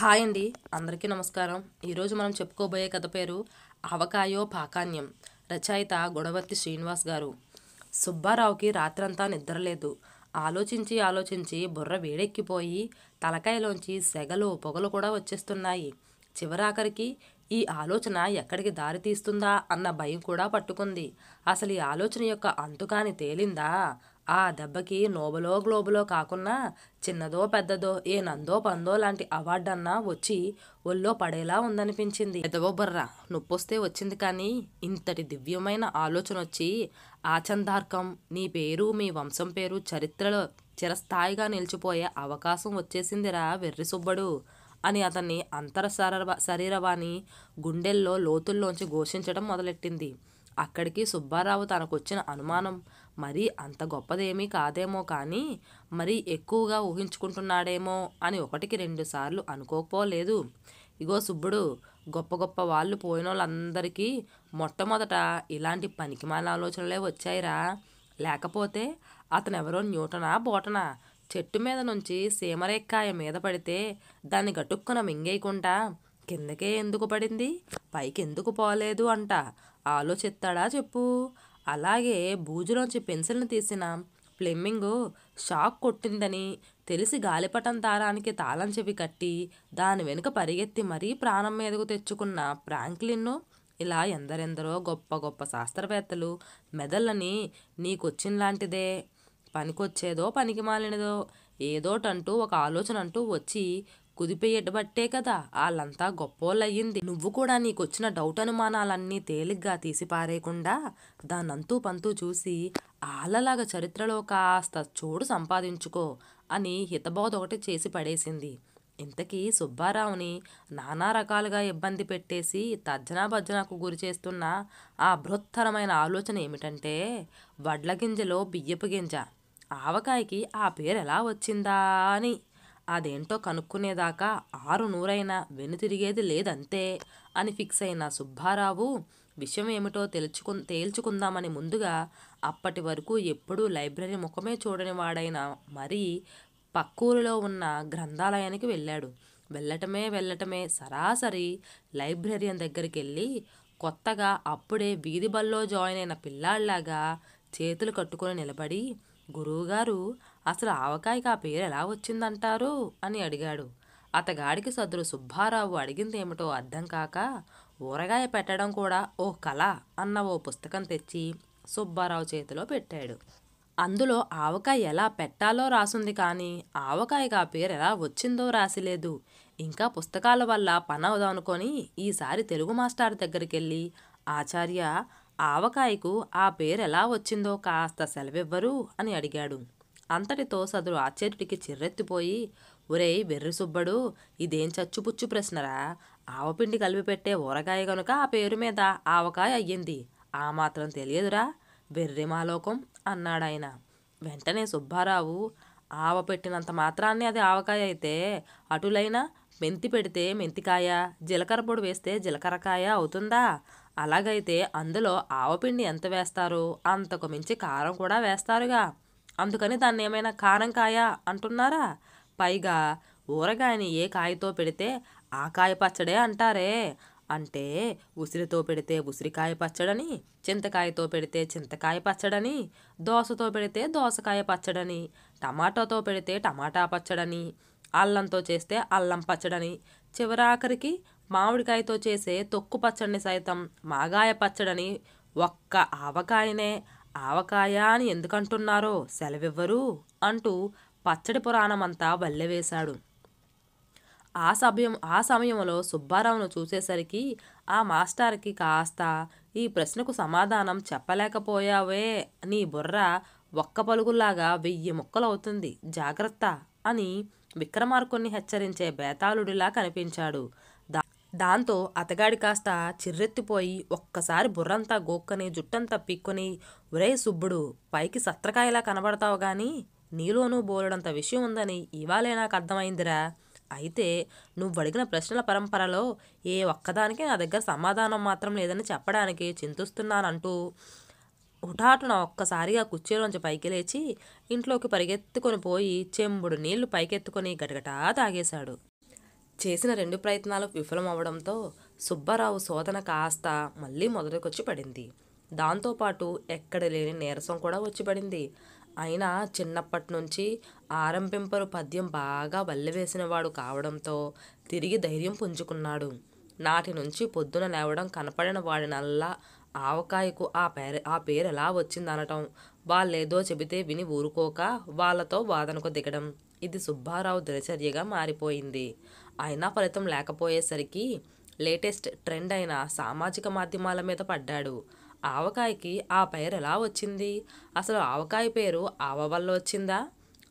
Hi అండి, అందరికీ నమస్కారం. ఈరోజు మనం చెప్పుకోబోయే కథ పేరు ఆవకాయో పాకాన్యం. రచయిత గొడవర్తి శ్రీనివాస్ గారు. సుబ్బారావుకి రాత్రంతా నిద్రలేదు. ఆలోచించి ఆలోచించి బుర్ర వేడెక్కిపోయి తలకాయలోంచి సెగలు పొగలు కూడా వచ్చేస్తున్నాయి. చివరాఖరికి ఈ ఆలోచన ఎక్కడికి దారి తీస్తుందా అన్న భయం కూడా పట్టుకుంది. అసలు ఈ ఆలోచన యొక్క అంతుకాని తేలిందా? ఆ దెబ్బకి నోబెలో గ్లోబులో కాకున్నా చిన్నదో పెద్దదో ఏ నందో పందో లాంటి అవార్డన్నా వచ్చి ఒళ్ళో పడేలా ఉందనిపించింది. ఎదవో బర్రా నొప్పొస్తే వచ్చింది, కానీ ఇంతటి దివ్యమైన ఆలోచన వచ్చి ఆచందార్కం నీ పేరు మీ వంశం పేరు చరిత్రలో చిరస్థాయిగా నిలిచిపోయే అవకాశం వచ్చేసిందిరా వెర్రి సుబ్బడు అని అతన్ని శరీరవాణి గుండెల్లో లోతుల్లోంచి ఘోషించడం మొదలెట్టింది. అక్కడికి సుబ్బారావు తనకొచ్చిన అనుమానం మరీ అంత గొప్పదేమీ కాదేమో, కానీ మరీ ఎక్కువగా ఊహించుకుంటున్నాడేమో అని ఒకటికి 2 సార్లు అనుకోకపోలేదు. ఇగో సుబ్బుడు, గొప్ప గొప్ప వాళ్ళు పోయినోళ్ళందరికీ మొట్టమొదట ఇలాంటి పనికిమాల ఆలోచనలే వచ్చాయిరా. లేకపోతే అతనెవరో న్యూటనా బోటనా? చెట్టు మీద నుంచి సీమరేక్కాయ మీద పడితే దాన్ని గటుక్కున మింగేయకుండా కిందకే ఎందుకు పడింది, పైకి ఎందుకు పోలేదు అంట ఆలోచిస్తాడా చెప్పు? అలాగే బూజులోంచి పెన్సిల్ని తీసిన ఫ్లెమింగ్ షాక్ కొట్టిందని తెలిసి గాలిపటం దారానికి తాళం చెవి కట్టి దాని వెనుక పరిగెత్తి మరీ ప్రాణం మీదకు తెచ్చుకున్న ఫ్రాంక్లిన్ను, ఇలా ఎందరెందరో గొప్ప గొప్ప శాస్త్రవేత్తలు మెదళ్ళని నీకొచ్చినలాంటిదే, పనికొచ్చేదో పనికి మాలినదో ఏదోటంటూ ఒక ఆలోచన అంటూ వచ్చి కుదిపేయబట్టే కదా వాళ్ళంతా గొప్పోళ్ళయ్యింది. నువ్వు కూడా నీకొచ్చిన డౌట్ అనుమానాలన్నీ తేలిగ్గా తీసిపారేయకుండా దాన్నంతూ పంతూ చూసి ఆళ్ళలాగా చరిత్రలో కాస్త చోటు సంపాదించుకో అని హితబోధ ఒకటి చేసి పడేసింది. ఇంతకీ సుబ్బారావుని నానా రకాలుగా ఇబ్బంది పెట్టేసి తర్జనా భర్జనకు గురి చేస్తున్న ఆ బృహత్తరమైన ఆలోచన ఏమిటంటే, వడ్ల గింజలో బియ్యపు గింజ. ఆవకాయకి ఆ పేరు ఎలా వచ్చిందా అని. అదేంటో కనుక్కునేదాకా 6 నూరైనా వెనుతిరిగేది లేదంతే అని ఫిక్స్ అయిన సుబ్బారావు విషయం ఏమిటో తేల్చుకుందామని ముందుగా అప్పటి వరకు ఎప్పుడూ లైబ్రరీ ముఖమే చూడని వాడైన మరీ పక్కూరిలో ఉన్న గ్రంథాలయానికి వెళ్ళాడు. వెళ్ళటమే సరాసరి లైబ్రరీయన్ దగ్గరికి వెళ్ళి కొత్తగా అప్పుడే వీధి బల్లో జాయిన్ అయిన పిల్లాళ్లాగా చేతులు కట్టుకుని నిలబడి, గురువుగారు, అసలు ఆవకాయకి ఆ పేరు ఎలా వచ్చిందంటారు అని అడిగాడు. అతగాడికి సదరు సుబ్బారావు అడిగిందేమిటో అర్థం కాక, ఊరగాయ పెట్టడం కూడా ఓ కళ అన్న ఓ పుస్తకం తెచ్చి సుబ్బారావు చేతిలో పెట్టాడు. అందులో ఆవకాయ ఎలా పెట్టాలో రాసుంది, కానీ ఆవకాయకి ఆ పేరు ఎలా వచ్చిందో రాసిలేదు. ఇంకా పుస్తకాల వల్ల పనవదనుకొని ఈసారి తెలుగు మాస్టర్ దగ్గరికి వెళ్ళి, ఆచార్య, ఆవకాయకు ఆ పేరు ఎలా వచ్చిందో కాస్త సెలవివ్వరు అని అడిగాడు. అంతటితో సదరు ఆచార్యుడికి చిర్రెత్తిపోయి, ఒరేయ్ వెర్రి సుబ్బడు, ఇదేం చచ్చుపుచ్చు ప్రశ్నరా? ఆవపిండి కలిపి పెట్టే ఊరగాయ గనుక ఆ పేరు మీద ఆవకాయ అయ్యింది. ఆ మాత్రం తెలియదురా వెర్రి మాలోకం అన్నాడాయన. వెంటనే సుబ్బారావు, ఆవ పెట్టినంత మాత్రాన్ని అది ఆవకాయ అయితే అటులైనా మెంతి పెడితే మెంతికాయ, జీలకర్ర పొడి వేస్తే జీలకర్రకాయ అవుతుందా? అలాగైతే అందులో ఆవపిండి ఎంత వేస్తారో అంతకు మించి కారం కూడా వేస్తారుగా. అందుకని దాన్ని ఏమైనా కారం కాయ అంటున్నారా? పైగా ఊరగాయని ఏ కాయతో పెడితే ఆ కాయ పచ్చడే అంటారే. అంటే ఉసిరితో పెడితే ఉసిరికాయ పచ్చడని, చింతకాయతో పెడితే చింతకాయ పచ్చడని, దోసతో పెడితే దోసకాయ పచ్చడని, టమాటాతో పెడితే టమాటా పచ్చడని, అల్లంతో చేస్తే అల్లం పచ్చడని, చివరాఖరికి మామిడికాయతో చేసే తొక్కు పచ్చడిని సైతం మాగాయ పచ్చడని, ఒక్క ఆవకాయనే ఆవకాయ అని ఎందుకంటున్నారో సెలవివ్వరు అంటూ పచ్చడి పురాణమంతా వల్లెవేశాడు. ఆ సమయంలో సుబ్బారావును చూసేసరికి ఆ మాస్టర్కి కాస్త, ఈ ప్రశ్నకు సమాధానం చెప్పలేకపోయావే, నీ బుర్ర ఒక్క పలుగులాగా 1000 ముక్కలవుతుంది, జాగ్రత్త అని విక్రమార్కుణ్ణి హెచ్చరించే బేతాళుడిలా కనిపించాడు. దాంతో అతగాడి కాస్త చిర్రెత్తిపోయి ఒక్కసారి బుర్రంతా గోక్కని జుట్టంతా పీక్కొని, ఒరేయ్ సుబ్బుడు, పైకి సత్రకాయలా కనబడతావు గాని నీలోనూ బోలెడంత విషయం ఉందని ఇవాళే నాకు అర్థమైందిరా. అయితే నువ్వడిగిన ప్రశ్నల పరంపరలో ఏ ఒక్కదానికి నా దగ్గర సమాధానం మాత్రం లేదని చెప్పడానికి చింతిస్తున్నానంటూ హుటాటున ఒక్కసారిగా కుర్చీలోంచి పైకి లేచి ఇంట్లోకి పరిగెత్తుకొని పోయి చెంబుడు నీళ్లు పైకెత్తుకొని గటగటా తాగేశాడు. చేసిన 2 ప్రయత్నాలు విఫలమవడంతో సుబ్బారావు శోధన కాస్త మళ్ళీ మొదటికొచ్చి పడింది. దాంతోపాటు ఎక్కడ లేని నీరసం కూడా వచ్చి పడింది. అయినా చిన్నప్పట్నుంచి ఆరంభింపరు పద్యం బాగా వల్లెవేసినవాడు కావడంతో తిరిగి ధైర్యం పుంజుకున్నాడు. నాటి నుంచి పొద్దున లేవడం కనపడిన వాడినల్లా ఆవకాయకు ఆ పేరెలా వచ్చిందనటం, వాళ్ళేదో చెబితే విని ఊరుకోక వాళ్ళతో వాదనకు దిగడం, ఇది సుబ్బారావు దినచర్యగా మారిపోయింది. అయినా ఫలితం లేకపోయేసరికి లేటెస్ట్ ట్రెండ్ అయిన సామాజిక మాధ్యమాల మీద పడ్డాడు. ఆవకాయకి ఆ పేరు ఎలా వచ్చింది? అసలు ఆవకాయ పేరు ఆవ వల్ల వచ్చిందా?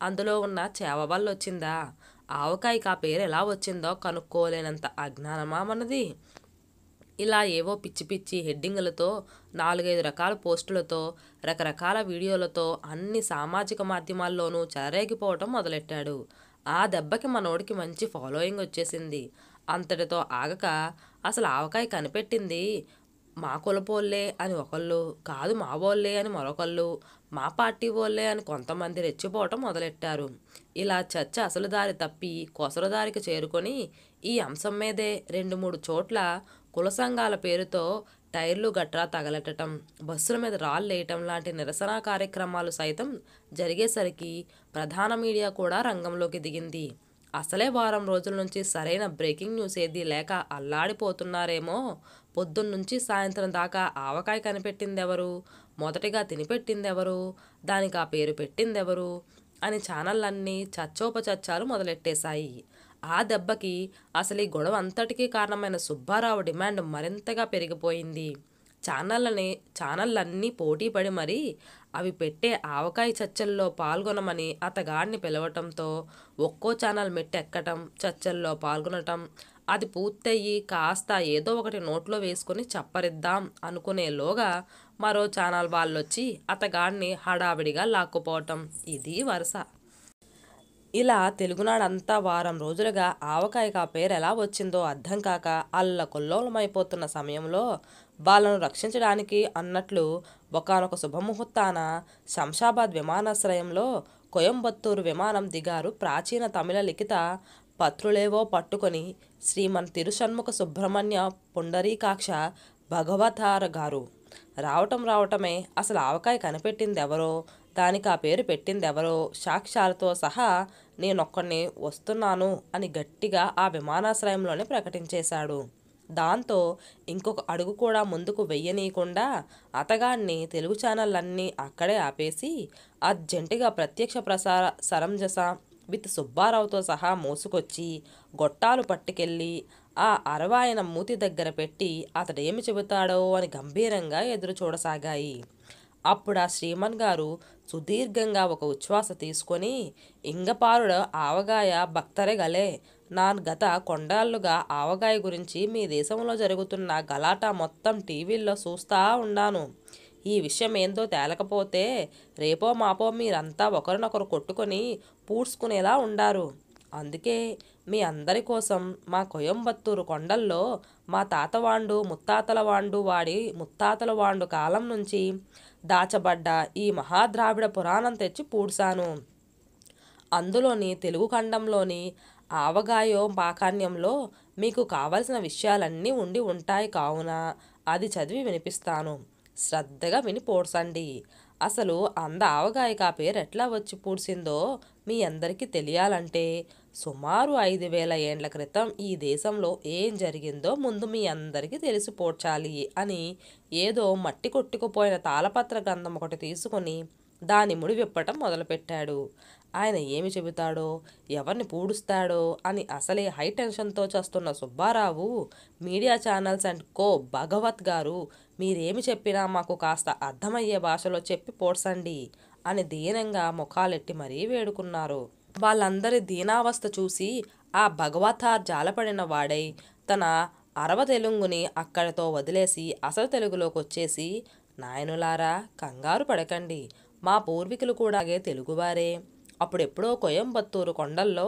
అందులో ఉన్న చేవ వల్ల వచ్చిందా? ఆవకాయకి ఆ పేరు ఎలా వచ్చిందో కనుక్కోలేనంత అజ్ఞానమా మనది? ఇలా ఏవో పిచ్చి పిచ్చి హెడ్డింగులతో 4-5 రకాల పోస్టులతో రకరకాల వీడియోలతో అన్ని సామాజిక మాధ్యమాల్లోనూ చెలరేగిపోవటం మొదలెట్టాడు. ఆ దెబ్బకి మనోడికి మంచి ఫాలోయింగ్ వచ్చేసింది. అంతటితో ఆగక అసలు ఆవకాయ కనిపెట్టింది మా కులపోళ్ళే అని ఒకళ్ళు, కాదు మా వోళ్ళే అని మరొకళ్ళు, మా పార్టీ వోళ్ళే అని కొంతమంది రెచ్చిపోవటం మొదలెట్టారు. ఇలా చర్చ అసలు దారి తప్పి కొసరు దారికి చేరుకొని ఈ అంశం మీదే 2-3 చోట్ల కుల సంఘాల పేరుతో టైర్లు గట్రా తగలెట్టడం, బస్సుల మీద రాళ్ళేయటం లాంటి నిరసన కార్యక్రమాలు సైతం జరిగేసరికి ప్రధాన మీడియా కూడా రంగంలోకి దిగింది. అసలే వారం రోజుల నుంచి సరైన బ్రేకింగ్ న్యూస్ ఏదీ లేక అల్లాడిపోతున్నారేమో. పొద్దున్నుంచి సాయంత్రం దాకా ఆవకాయ కనిపెట్టిందెవరు, మొదటిగా తినిపెట్టిందెవరు, దానికి ఆ పేరు పెట్టిందెవరు అని ఛానళ్ళన్నీ చర్చోపచర్చాలు మొదలెట్టేశాయి. ఆ దెబ్బకి అసలు ఈ గొడవ అంతటికీ కారణమైన సుబ్బారావు డిమాండ్ మరింతగా పెరిగిపోయింది. ఛానళ్ళన్నీ పోటీపడి మరీ అవి పెట్టే ఆవకాయ చర్చల్లో పాల్గొనమని అతగాడిని పిలవటంతో ఒక్కో ఛానల్ మెట్టెక్కటం, చర్చల్లో పాల్గొనటం, అది పూర్తయ్యి కాస్త ఏదో ఒకటి నోట్లో వేసుకొని చప్పరిద్దాం అనుకునేలోగా మరో ఛానల్ వాళ్ళొచ్చి అతగాడిని హడావిడిగా లాక్కుపోవటం, ఇది వరుస. ఇలా తెలుగునాడంతా వారం రోజులుగా ఆవకాయకు ఆ పేరు ఎలా వచ్చిందో అర్థం కాక అల్లకొల్లోలమైపోతున్న సమయంలో వాళ్ళను రక్షించడానికి అన్నట్లు ఒకానొక శుభముహూర్తాన శంషాబాద్ విమానాశ్రయంలో కోయంబత్తూరు విమానం దిగారు ప్రాచీన తమిళ లిఖిత పత్రులేవో పట్టుకొని శ్రీమన్ తిరుషణ్ముఖ సుబ్రహ్మణ్య పుండరీకాక్ష భగవతార గారు. రావటమే అసలు ఆవకాయ కనిపెట్టిందెవరో, దానికి ఆ పేరు పెట్టిందెవరో సాక్ష్యాలతో సహా నేనొక్కడిని వస్తున్నాను అని గట్టిగా ఆ విమానాశ్రయంలోనే ప్రకటించేశాడు. దాంతో ఇంకొక అడుగు కూడా ముందుకు వెయ్యనీయకుండా అతగాన్ని తెలుగు ఛానళ్ళన్నీ అక్కడే ఆపేసి అర్జెంటుగా ప్రత్యక్ష ప్రసార సరంజస విత్ సుబ్బారావుతో సహా మోసుకొచ్చి గొట్టాలు పట్టుకెళ్ళి ఆ అరవాయన మూతి దగ్గర పెట్టి అతడేమి చెబుతాడో అని గంభీరంగా ఎదురు చూడసాగాయి. అప్పుడు ఆ శ్రీమన్ గారు సుదీర్ఘంగా ఒక ఉచ్ఛ్వాస తీసుకొని, ఇంగపారుడ ఆవగాయ భక్తరెగలే, నాన్ గత కొండాళ్లుగా ఆవగాయ గురించి మీ దేశంలో జరుగుతున్న గలాటా మొత్తం టీవీల్లో చూస్తా ఉన్నాను. ఈ విషయం ఏందో తేలకపోతే రేపో మాపో మీరంతా ఒకరినొకరు కొట్టుకొని పూడ్చుకునేలా ఉండారు. అందుకే మీ అందరి కోసం మా కోయంబత్తూరు కొండల్లో మా తాతవాండు ముత్తాతల వాండు వాడి ముత్తాతల వాండు కాలం నుంచి దాచబడ్డ ఈ మహాద్రావిడ పురాణం తెచ్చి పూడ్చాను. అందులోని తెలుగు ఖండంలోని ఆవగాయో పాకాన్యంలో మీకు కావలసిన విషయాలన్నీ ఉండి ఉంటాయి కావున అది చదివి వినిపిస్తాను. శ్రద్ధగా విని పోడ్చండి. అసలు ఆవగాయకు ఆ పేరు ఎట్లా వచ్చి పూడ్చిందో మీ అందరికీ తెలియాలంటే సుమారు 5,000 ఏండ్ల క్రితం ఈ దేశంలో ఏం జరిగిందో ముందు మీ అందరికీ తెలిసి పోడ్చాలి అని ఏదో మట్టి కొట్టుకుపోయిన తాళపత్ర గ్రంథం ఒకటి తీసుకుని దాని ముడి విప్పటం మొదలుపెట్టాడు. ఆయన ఏమి చెబుతాడో, ఎవరిని పూడుస్తాడో అని అసలే హై టెన్షన్తో చేస్తున్న Subbarao media channels and co Bhagwat గారు, మీరేమి చెప్పినా మాకు కాస్త అర్థమయ్యే భాషలో చెప్పి పోడ్చండి అని దీనంగా ముఖాలెట్టి మరీ వేడుకున్నారు. వాళ్ళందరి దీనావస్థ చూసి ఆ భగవతార్ జాలపడిన వాడై తన అరవ తెలుగుని అక్కడితో వదిలేసి అసలు తెలుగులోకి వచ్చేసి, నాయనులారా కంగారు పడకండి, మా పూర్వీకులు కూడా తెలుగువారే. అప్పుడెప్పుడో కోయంబత్తూరు కొండల్లో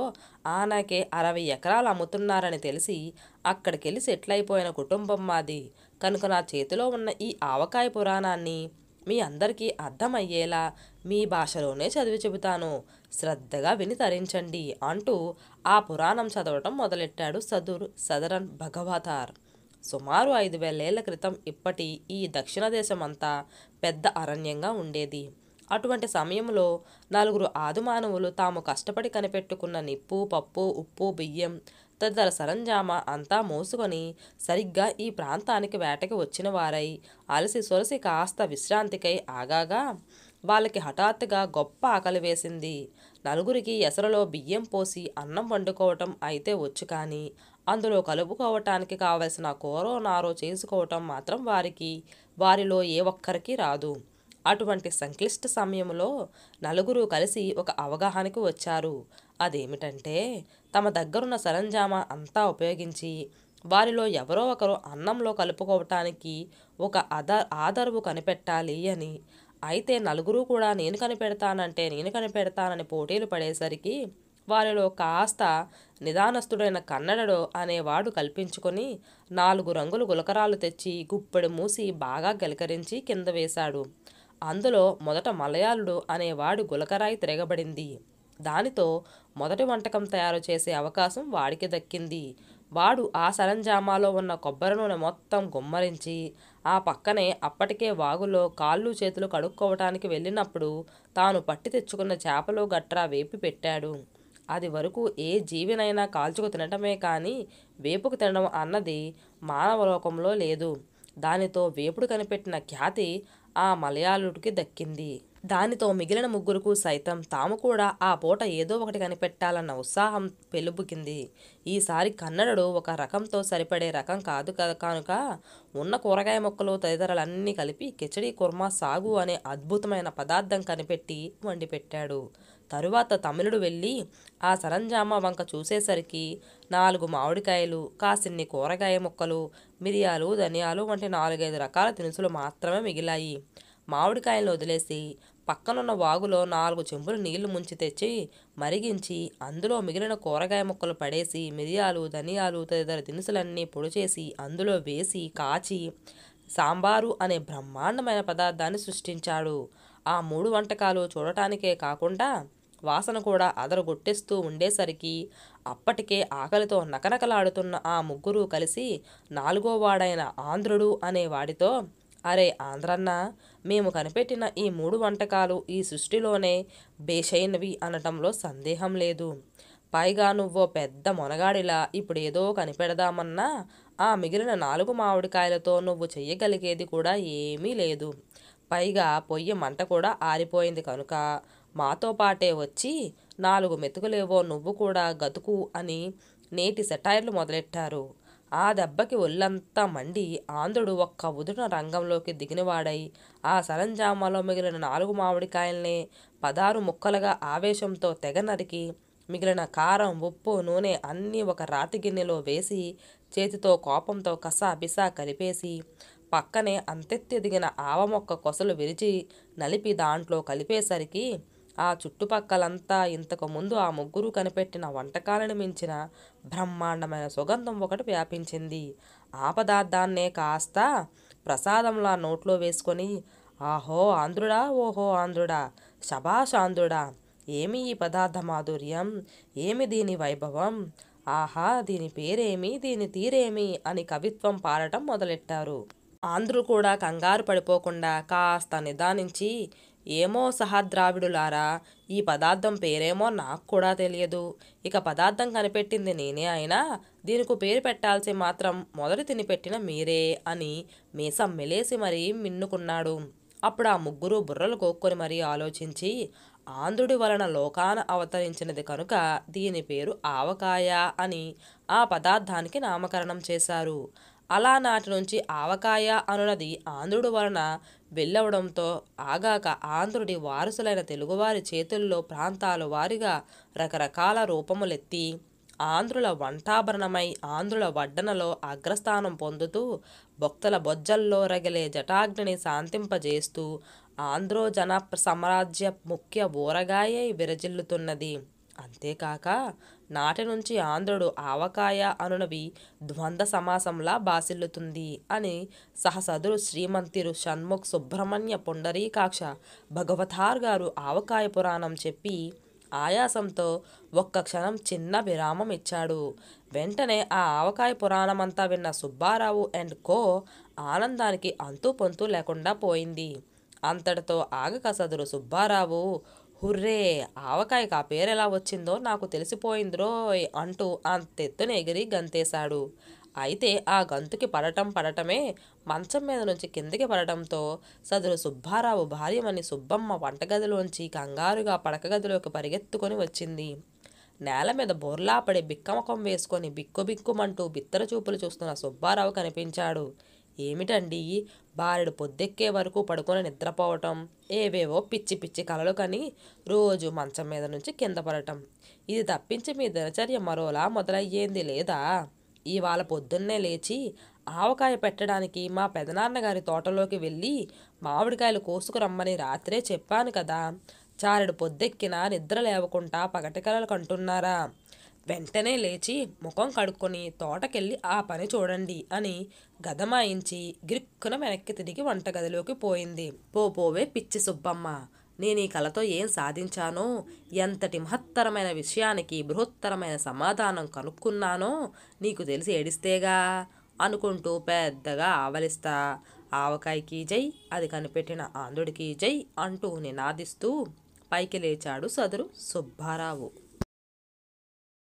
ఆనాకే 60 ఎకరాలు అమ్ముతున్నారని తెలిసి అక్కడికెళ్ళి సెటిల్ అయిపోయిన కుటుంబం మాది. కనుక నా చేతిలో ఉన్న ఈ ఆవకాయ పురాణాన్ని మీ అందరికీ అర్థమయ్యేలా మీ భాషలోనే చదివి చెబుతాను, శ్రద్ధగా విని తరించండి అంటూ ఆ పురాణం చదవటం మొదలెట్టాడు సదరన్ భగవతార్. సుమారు 5,000 ఏళ్ల క్రితం ఇప్పటి ఈ దక్షిణ దేశమంతా పెద్ద అరణ్యంగా ఉండేది. అటువంటి సమయంలో నలుగురు ఆదిమానవులు తాము కష్టపడి కనిపెట్టుకున్న నిప్పు, పప్పు, ఉప్పు, బియ్యం తదితర సరంజామా అంతా మోసుకొని సరిగ్గా ఈ ప్రాంతానికి వేటకి వచ్చిన వారై అలసి సొలసి కాస్త విశ్రాంతికై ఆగాగా వాళ్ళకి హఠాత్తుగా గొప్ప ఆకలి వేసింది. నలుగురికి ఎసరులో బియ్యం పోసి అన్నం వండుకోవటం అయితే వచ్చు, కానీ అందులో కలుపుకోవటానికి కావలసిన కూరో నారో చేసుకోవటం మాత్రం వారిలో ఏ ఒక్కరికి రాదు. అటువంటి సంక్లిష్ట సమయంలో నలుగురు కలిసి ఒక అవగాహనకు వచ్చారు. అదేమిటంటే, తమ దగ్గరున్న సరంజామా అంతా ఉపయోగించి వారిలో ఎవరో ఒకరు అన్నంలో కలుపుకోవటానికి ఒక ఆదరువు కనిపెట్టాలి అని. అయితే నలుగురు కూడా నేను కనిపెడతానని పోటీలు పడేసరికి వారిలో కాస్త నిదానస్తుడైన కన్నడడు అనేవాడు కల్పించుకొని 4 రంగులు గులకరాలు తెచ్చి గుప్పెడు మూసి బాగా గెలకరించి కింద వేశాడు. అందులో మొదట మలయాళుడు అనేవాడు గులకరాయి తిరగబడింది. దానితో మొదటి వంటకం తయారు చేసే అవకాశం వాడికి దక్కింది. వాడు ఆ సరంజామాలో ఉన్న కొబ్బరి నూనె మొత్తం గుమ్మరించి ఆ పక్కనే అప్పటికే వాగులో కాళ్ళు చేతులు కడుక్కోవటానికి వెళ్ళినప్పుడు తాను పట్టి తెచ్చుకున్న చేపలు గట్రా వేపి పెట్టాడు. అది వరకు ఏ జీవినైనా కాల్చుకు తినటమే కానీ వేపుకు తినడం అన్నది మానవలోకంలో లేదు. దానితో వేపుడు కనిపెట్టిన ఖ్యాతి ఆ మలయాళుడికి దక్కింది. దానితో మిగిలిన ముగ్గురుకు సైతం తాము కూడా ఆ పూట ఏదో ఒకటి కనిపెట్టాలన్న ఉత్సాహం పెలుబుకింది. ఈసారి కన్నడడు ఒక రకంతో సరిపడే రకం కాదు కనుక ఉన్న కూరగాయ ముక్కలు తదితరాలన్నీ కలిపి కిచడీ కుర్మా సాగు అనే అద్భుతమైన పదార్థం కనిపెట్టి వండి పెట్టాడు. తరువాత తమిళుడు వెళ్ళి ఆ సరంజామా వంక చూసేసరికి 4 మామిడికాయలు, కాసిన్ని కూరగాయ ముక్కలు, మిరియాలు, ధనియాలు వంటి 4-5 రకాల దినుసులు మాత్రమే మిగిలాయి. మామిడికాయలను వదిలేసి పక్కనున్న వాగులో 4 చెంబులు నీళ్లు ముంచి తెచ్చి మరిగించి అందులో మిగిలిన కూరగాయ ముక్కలు పడేసి మిరియాలు, ధనియాలు తదితర దినుసులన్నీ పొడి చేసి అందులో వేసి కాచి సాంబారు అనే బ్రహ్మాండమైన పదార్థాన్ని సృష్టించాడు. ఆ 3 వంటకాలు చూడటానికే కాకుండా వాసన కూడా అదరగొట్టేస్తూ ఉండేసరికి అప్పటికే ఆకలితో నకనకలాడుతున్న ఆ ముగ్గురు కలిసి 4వ వాడైన ఆంధ్రుడు అనే వాడితో, అరే ఆంధ్రన్న, మేము కనిపెట్టిన ఈ 3 వంటకాలు ఈ సృష్టిలోనే బేషైనవి అనటంలో సందేహం లేదు. పైగా నువ్వో పెద్ద మొనగాడిలా ఇప్పుడేదో కనిపెడదామన్నా ఆ మిగిలిన 4 మామిడికాయలతో నువ్వు చెయ్యగలిగేది కూడా ఏమీ లేదు. పైగా పొయ్యి మంట కూడా ఆరిపోయింది కనుక మాతో పాటే వచ్చి 4 మెతుకులేవో నువ్వు కూడా గతుకు అని నేటి సెటైర్లు మొదలెట్టారు. ఆ దెబ్బకి ఒళ్ళంతా మండి ఆంధ్రుడు ఒక్క ఉదుట రంగంలోకి దిగినవాడై ఆ సరంజామాలో మిగిలిన 4 మామిడికాయల్నే 16 ముక్కలుగా ఆవేశంతో తెగ నరికి మిగిలిన కారం, ఉప్పు, నూనె అన్నీ ఒక రాతి గిన్నెలో వేసి చేతితో కోపంతో కసా బిసా కలిపేసి పక్కనే అంతెత్తు ఎదిగిన ఆవ మొక్క కొసలు విరిచి నలిపి దాంట్లో కలిపేసరికి ఆ చుట్టుపక్కలంతా ఇంతకు ముందు ఆ ముగ్గురు కనిపెట్టిన వంటకాలను మించిన బ్రహ్మాండమైన సుగంధం ఒకటి వ్యాపించింది. ఆ పదార్థాన్నే కాస్త ప్రసాదంలా నోట్లో వేసుకొని, ఆహో ఆంధ్రుడా, ఓహో ఆంధ్రుడా, శభాష్ ఆంధ్రుడా, ఏమి ఈ పదార్థ మాధుర్యం, ఏమి దీని వైభవం, ఆహా దీని పేరేమి, దీని తీరేమి అని కవిత్వం పాడటం మొదలెట్టారు. ఆంధ్రులు కూడా కంగారు పడిపోకుండా కాస్త నిదానించి, ఏమో సహద్రావిడులారా, ఈ పదార్థం పేరేమో నాకు కూడా తెలియదు. ఇక పదార్థం కనిపెట్టింది నేనే అయినా దీనికి పేరు పెట్టాల్సి మాత్రం మొదట తినిపెట్టిన మీరే అని మీసం మెలేసి మరీ మిన్నుకున్నాడు. అప్పుడు ఆ ముగ్గురు బుర్రలు కోక్కొని మరీ ఆలోచించి ఆంధ్రుడి వలన లోకాన అవతరించినది కనుక దీని పేరు ఆవకాయ అని ఆ పదార్థానికి నామకరణం చేశారు. అలా నాటి నుంచి ఆవకాయ అనున్నది ఆంధ్రుడి వలన వెళ్ళవడంతో ఆగాక ఆంధ్రుడి వారసులైన తెలుగువారి చేతుల్లో ప్రాంతాల వారిగా రకరకాల రూపములెత్తి ఆంధ్రుల వంటాభరణమై ఆంధ్రుల వడ్డనలో అగ్రస్థానం పొందుతూ భక్తుల బొజ్జల్లో రగిలే జటాగ్నిని శాంతింపజేస్తూ ఆంధ్రో జన సామ్రాజ్య ముఖ్య ఊరగాయై విరజిల్లుతున్నది. అంతేకాక నాటి నుంచి ఆంధ్రుడు ఆవకాయ అనునవి ద్వంద్వ సమాసంలా బాసిల్లుతుంది అని సహసదురు శ్రీమంతిరు షణ్ముఖ్ సుబ్రహ్మణ్య పుండరీకాక్ష భగవతార్ గారు ఆవకాయ పురాణం చెప్పి ఆయాసంతో ఒక్క క్షణం చిన్న విరామం ఇచ్చాడు. వెంటనే ఆ ఆవకాయ పురాణమంతా విన్న సుబ్బారావు అండ్ కో ఆనందానికి అంతూ పొంతూ లేకుండా పోయింది. అంతటితో ఆగక సదురు సుబ్బారావు హుర్రే, ఆవకాయకు ఆ పేరెలా వచ్చిందో నాకు తెలిసిపోయిందిరోయ్ అంటూ అంతెత్తున ఎగిరి గంతేశాడు. అయితే ఆ గంతుకి పడటమే మంచం మీద నుంచి కిందికి పడటంతో సదరు సుబ్బారావు భార్యమని సుబ్బమ్మ వంటగదిలోంచి కంగారుగా పడకగదిలోకి పరిగెత్తుకొని వచ్చింది. నేల మీద బోర్లా పడి బిక్కమకం వేసుకొని బిక్కుబిక్కుమంటూ బిత్తర చూపులు చూస్తున్న సుబ్బారావు కనిపించాడు. ఏమిటండి, బారెడు పొద్దెక్కే వరకు పడుకొని నిద్రపోవటం, ఏవేవో పిచ్చి పిచ్చి కలలు కని రోజు మంచం మీద నుంచి కింద పడటం, ఇది తప్పించి మీ దినచర్య మరోలా మొదలయ్యేంది లేదా? ఇవాళ పొద్దున్నే లేచి ఆవకాయ పెట్టడానికి మా పెదనాన్నగారి తోటలోకి వెళ్ళి మామిడికాయలు కోసుకురమ్మని రాత్రే చెప్పాను కదా. చారెడు పొద్దెక్కినా నిద్ర లేవకుండా పగటి కలలు కంటున్నారా? వెంటనే లేచి ముఖం కడుక్కొని తోటకెళ్ళి ఆ పని చూడండి అని గదమాయించి గిరుక్కున వెనక్కి తిరిగి వంటగదిలోకి పోయింది. పోవే పిచ్చి సుబ్బమ్మ, నేను ఈ కళతో ఏం సాధించానో, ఎంతటి మహత్తరమైన విషయానికి బృహత్తరమైన సమాధానం కనుక్కున్నానో నీకు తెలిసి ఏడిస్తేగా అనుకుంటూ పెద్దగా ఆవలిస్తా ఆవకాయకి జై, అది కనిపెట్టిన ఆంధ్రుడికి జై అంటూ నినాదిస్తూ పైకి లేచాడు సదరు సుబ్బారావు.